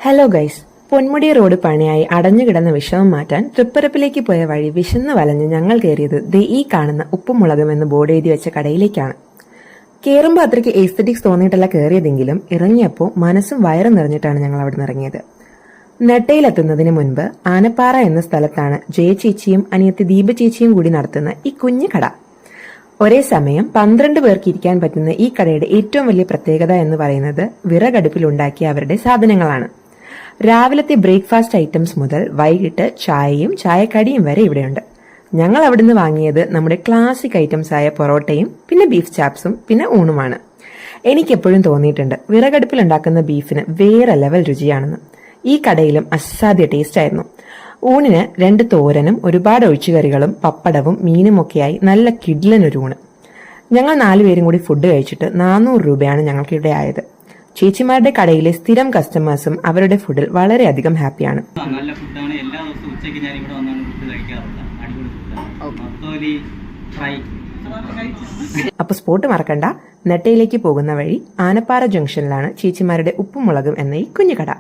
Hello guys, Ponmudi road പണിയായി അടഞ്ഞുകിടന്ന വിഷമം മാറ്റാൻ തൃപ്പരപ്പിലേക്ക് പോയ വഴി വിശന്ന് വലഞ്ഞ് ഞങ്ങൾ കയറിയത് ദേ ഈ കാണുന്ന ഉപ്പും മുളകും എന്ന് ബോർഡ് എഴുതി വെച്ച കടയിലേക്കാണ്. കയറുമ്പോൾ അത്രയ്ക്ക് എസ്തറ്റിക്സ് തോന്നിയിട്ടല്ല കയറിയതെങ്കിലും ഇറങ്ങിയപ്പോൾ മനസ്സും വയറും നിറഞ്ഞിട്ടാണ് ഞങ്ങൾ അവിടെ നിന്ന് ഇറങ്ങിയത്. നെട്ടയിലെത്തുന്നതിന് മുൻപ് ആനപ്പാറ എന്ന സ്ഥലത്താണ് ജയ ചേച്ചിയും അനിയത്തി ദീപ ചേച്ചിയും കൂടി നടത്തുന്ന ഈ കുഞ്ഞു കട. ഒരേ സമയം 12 പേർക്ക് ഇരിക്കാൻ പറ്റുന്ന ഈ കടയുടെ ഏറ്റവും വലിയ പ്രത്യേകത എന്ന് പറയുന്നത് വിറകടുപ്പിലുണ്ടാക്കിയ അവരുടെ സാധനങ്ങളാണ്. രാവിലത്തെ ബ്രേക്ക്ഫാസ്റ്റ് ഐറ്റംസ് മുതൽ വൈകിട്ട് ചായയും ചായക്കടിയും വരെ ഇവിടെയുണ്ട്. ഞങ്ങൾ അവിടുന്ന് വാങ്ങിയത് നമ്മുടെ ക്ലാസിക് ഐറ്റംസ് ആയ പൊറോട്ടയും പിന്നെ ബീഫ് ചാപ്സും പിന്നെ ഊണുമാണ്. എനിക്കെപ്പോഴും തോന്നിയിട്ടുണ്ട് വിറകടുപ്പിൽ ഉണ്ടാക്കുന്ന ബീഫിന് വേറെ ലെവൽ രുചിയാണെന്ന്. ഈ കടയിലും അസാധ്യ ടേസ്റ്റ് ആയിരുന്നു. ഊണിന് 2 തോരനും ഒരുപാട് ഒഴിച്ചുകറികളും പപ്പടവും മീനുമൊക്കെയായി നല്ല കിഡ്ലനൊരു ഊണ്. ഞങ്ങൾ 4 പേരും കൂടി ഫുഡ് കഴിച്ചിട്ട് 400 രൂപയാണ് ഞങ്ങൾക്കിവിടെ ആയത്. ചേച്ചിമാരുടെ കടയിലെ സ്ഥിരം കസ്റ്റമേഴ്സും അവരുടെ ഫുഡിൽ വളരെയധികം ഹാപ്പിയാണ്. നല്ല ഫുഡാണ്. എല്ലാ ദിവസവും ഉച്ചയ്ക്ക് ഞാൻ ഇവിടെ വന്നാണ് ഫുഡ് കഴിക്കാറുള്ളത്. അടിപൊളി ഫുഡാണ്. അപ്പൊ സ്പോട്ട് മറക്കണ്ട, നെട്ടയിലേക്ക് പോകുന്ന വഴി ആനപ്പാറ ജംഗ്ഷനിലാണ് ചേച്ചിമാരുടെ ഉപ്പും മുളകും എന്ന ഈ കുഞ്ഞു കട.